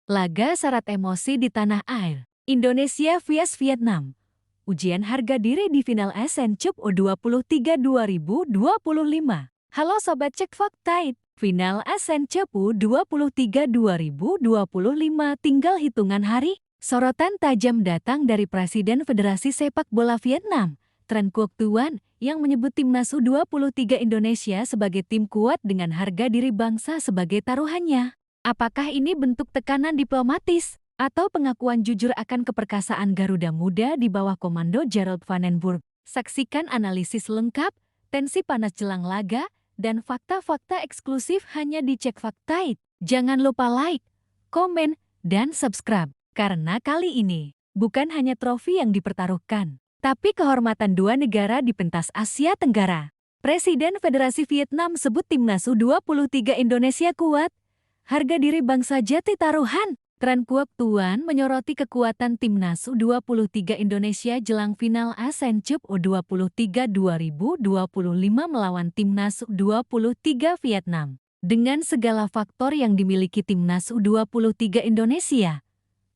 Laga syarat emosi di tanah air. Indonesia vs Vietnam. Ujian harga diri di final Asian Cup U23 2025. Halo Sobat Cek Fakta, final Asian Cup U23 2025 tinggal hitungan hari. Sorotan tajam datang dari Presiden Federasi Sepak Bola Vietnam, Tran Quoc Tuan, yang menyebut timnas U23 Indonesia sebagai tim kuat dengan harga diri bangsa sebagai taruhannya. Apakah ini bentuk tekanan diplomatis atau pengakuan jujur akan keperkasaan Garuda Muda di bawah komando Gerald Van den Burg? Saksikan analisis lengkap, tensi panas jelang laga, dan fakta-fakta eksklusif hanya di Cek Fakta. Jangan lupa like, komen, dan subscribe, karena kali ini bukan hanya trofi yang dipertaruhkan, tapi kehormatan dua negara di pentas Asia Tenggara. Presiden Federasi Vietnam sebut timnas U23 Indonesia kuat. Harga diri bangsa jati taruhan. Tran Quoc Tuan menyoroti kekuatan timnas U23 Indonesia jelang final Asian Cup U23 2025 melawan timnas U23 Vietnam. Dengan segala faktor yang dimiliki timnas U23 Indonesia,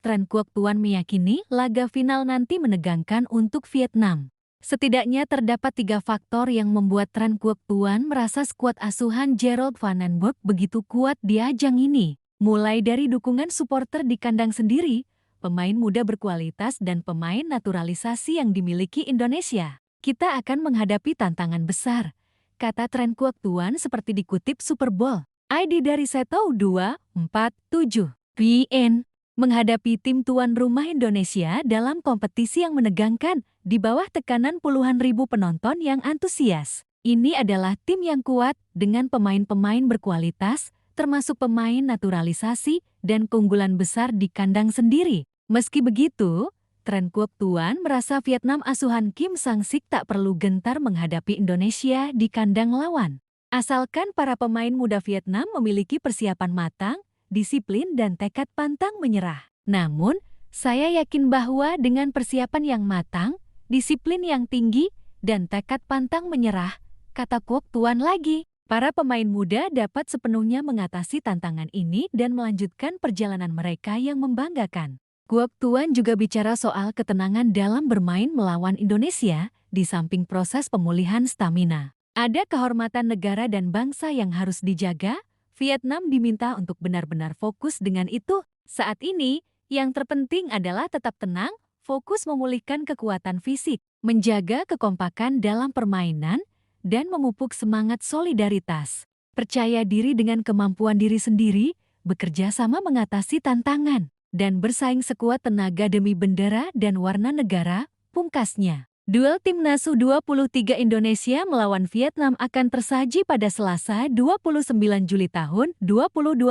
Tran Quoc Tuan meyakini laga final nanti menegangkan untuk Vietnam. Setidaknya terdapat 3 faktor yang membuat Tran Quoc Tuan merasa skuad asuhan Gerald Van den Burg begitu kuat di ajang ini. Mulai dari dukungan supporter di kandang sendiri, pemain muda berkualitas dan pemain naturalisasi yang dimiliki Indonesia. Kita akan menghadapi tantangan besar, kata Tran Quoc Tuan seperti dikutip Superbowl. ID dari Setou 247. VN. Menghadapi tim tuan rumah Indonesia dalam kompetisi yang menegangkan di bawah tekanan puluhan ribu penonton yang antusias. Ini adalah tim yang kuat dengan pemain-pemain berkualitas, termasuk pemain naturalisasi dan keunggulan besar di kandang sendiri. Meski begitu, Tran Quoc Tuan merasa Vietnam asuhan Kim Sang-sik tak perlu gentar menghadapi Indonesia di kandang lawan. Asalkan para pemain muda Vietnam memiliki persiapan matang, disiplin dan tekad pantang menyerah. Namun, saya yakin bahwa dengan persiapan yang matang, disiplin yang tinggi, dan tekad pantang menyerah, kata Quoc Tuan lagi, para pemain muda dapat sepenuhnya mengatasi tantangan ini dan melanjutkan perjalanan mereka yang membanggakan. Quoc Tuan juga bicara soal ketenangan dalam bermain melawan Indonesia, di samping proses pemulihan stamina. Ada kehormatan negara dan bangsa yang harus dijaga. Vietnam diminta untuk benar-benar fokus dengan itu. Saat ini, yang terpenting adalah tetap tenang, fokus memulihkan kekuatan fisik, menjaga kekompakan dalam permainan, dan memupuk semangat solidaritas. Percaya diri dengan kemampuan diri sendiri, bekerja sama mengatasi tantangan, dan bersaing sekuat tenaga demi bendera dan warna negara, pungkasnya. Duel timnas U23 Indonesia melawan Vietnam akan tersaji pada Selasa 29 Juli tahun 2025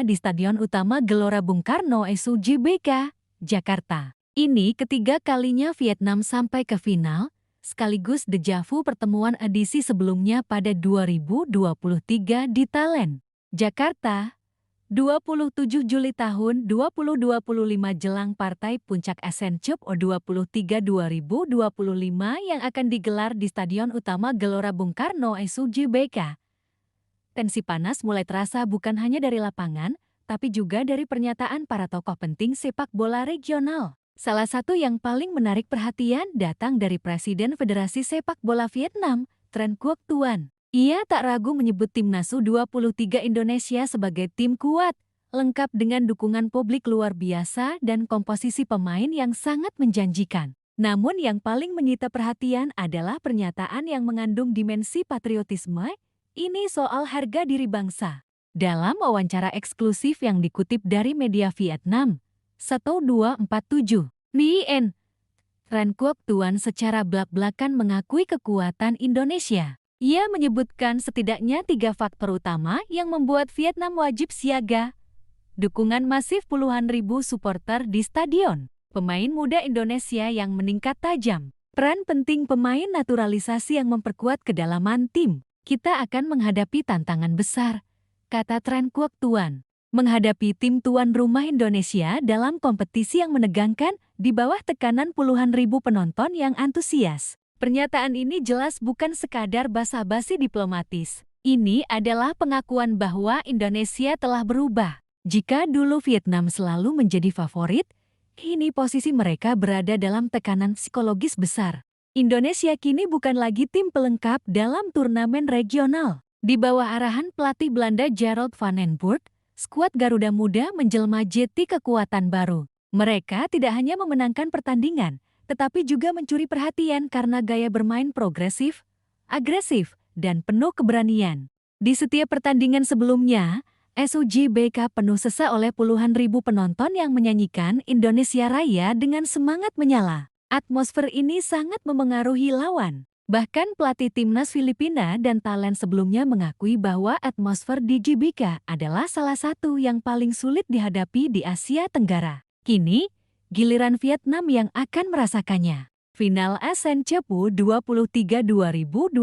di Stadion Utama Gelora Bung Karno SUGBK, Jakarta. Ini ketiga kalinya Vietnam sampai ke final, sekaligus dejavu pertemuan edisi sebelumnya pada 2023 di Thailand, Jakarta. 27 Juli tahun 2025 jelang partai puncak Asian Cup U23 2025 yang akan digelar di Stadion Utama Gelora Bung Karno SUGBK. Tensi panas mulai terasa bukan hanya dari lapangan, tapi juga dari pernyataan para tokoh penting sepak bola regional. Salah satu yang paling menarik perhatian datang dari Presiden Federasi Sepak Bola Vietnam, Tran Quoc Tuan. Ia tak ragu menyebut timnas U23 Indonesia sebagai tim kuat, lengkap dengan dukungan publik luar biasa dan komposisi pemain yang sangat menjanjikan. Namun yang paling menyita perhatian adalah pernyataan yang mengandung dimensi patriotisme, ini soal harga diri bangsa. Dalam wawancara eksklusif yang dikutip dari media Vietnam, Setou 247, VN, Tran Quoc Tuan secara belak-belakan mengakui kekuatan Indonesia. Ia menyebutkan setidaknya 3 faktor utama yang membuat Vietnam wajib siaga. Dukungan masif puluhan ribu supporter di stadion, pemain muda Indonesia yang meningkat tajam, peran penting pemain naturalisasi yang memperkuat kedalaman tim. Kita akan menghadapi tantangan besar, kata Tran Quoc Tuan. Menghadapi tim tuan rumah Indonesia dalam kompetisi yang menegangkan di bawah tekanan puluhan ribu penonton yang antusias. Pernyataan ini jelas bukan sekadar basa-basi diplomatis. Ini adalah pengakuan bahwa Indonesia telah berubah. Jika dulu Vietnam selalu menjadi favorit, kini posisi mereka berada dalam tekanan psikologis besar. Indonesia kini bukan lagi tim pelengkap dalam turnamen regional. Di bawah arahan pelatih Belanda Gerald van den Burg, skuad Garuda Muda menjelma jeti kekuatan baru. Mereka tidak hanya memenangkan pertandingan, tetapi juga mencuri perhatian karena gaya bermain progresif, agresif, dan penuh keberanian. Di setiap pertandingan sebelumnya, SUJBK penuh sesak oleh puluhan ribu penonton yang menyanyikan Indonesia Raya dengan semangat menyala. Atmosfer ini sangat memengaruhi lawan. Bahkan pelatih timnas Filipina dan talent sebelumnya mengakui bahwa atmosfer di GBK adalah salah satu yang paling sulit dihadapi di Asia Tenggara. Kini, giliran Vietnam yang akan merasakannya. Final ASEAN Cepu 23 2025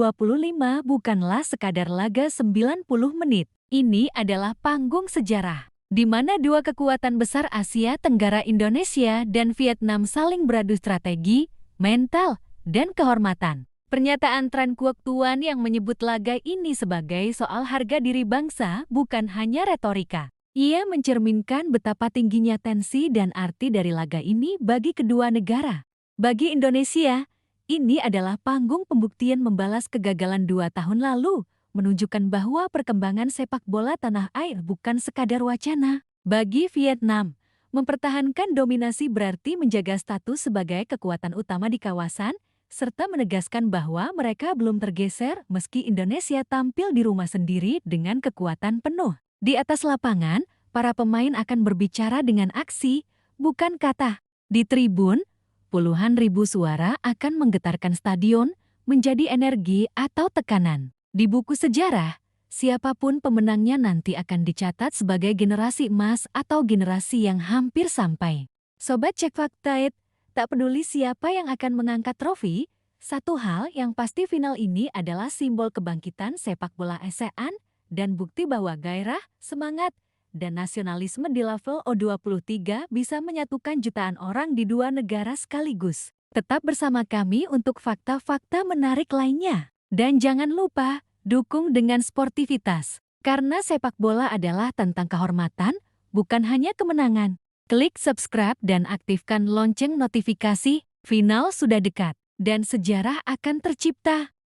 bukanlah sekadar laga 90 menit. Ini adalah panggung sejarah, di mana dua kekuatan besar Asia Tenggara Indonesia dan Vietnam saling beradu strategi, mental, dan kehormatan. Pernyataan Tran Quoc Tuan yang menyebut laga ini sebagai soal harga diri bangsa bukan hanya retorika. Ia mencerminkan betapa tingginya tensi dan arti dari laga ini bagi kedua negara. Bagi Indonesia, ini adalah panggung pembuktian membalas kegagalan 2 tahun lalu, menunjukkan bahwa perkembangan sepak bola tanah air bukan sekadar wacana. Bagi Vietnam, mempertahankan dominasi berarti menjaga status sebagai kekuatan utama di kawasan, serta menegaskan bahwa mereka belum tergeser meski Indonesia tampil di rumah sendiri dengan kekuatan penuh. Di atas lapangan, para pemain akan berbicara dengan aksi, bukan kata. Di tribun, puluhan ribu suara akan menggetarkan stadion, menjadi energi atau tekanan. Di buku sejarah, siapapun pemenangnya nanti akan dicatat sebagai generasi emas atau generasi yang hampir sampai. Sobat Cek Fakta, tak peduli siapa yang akan mengangkat trofi, satu hal yang pasti final ini adalah simbol kebangkitan sepak bola ASEAN dan bukti bahwa gairah, semangat, dan nasionalisme di level U23 bisa menyatukan jutaan orang di dua negara sekaligus. Tetap bersama kami untuk fakta-fakta menarik lainnya. Dan jangan lupa, dukung dengan sportivitas. Karena sepak bola adalah tentang kehormatan, bukan hanya kemenangan. Klik subscribe dan aktifkan lonceng notifikasi, final sudah dekat, dan sejarah akan tercipta.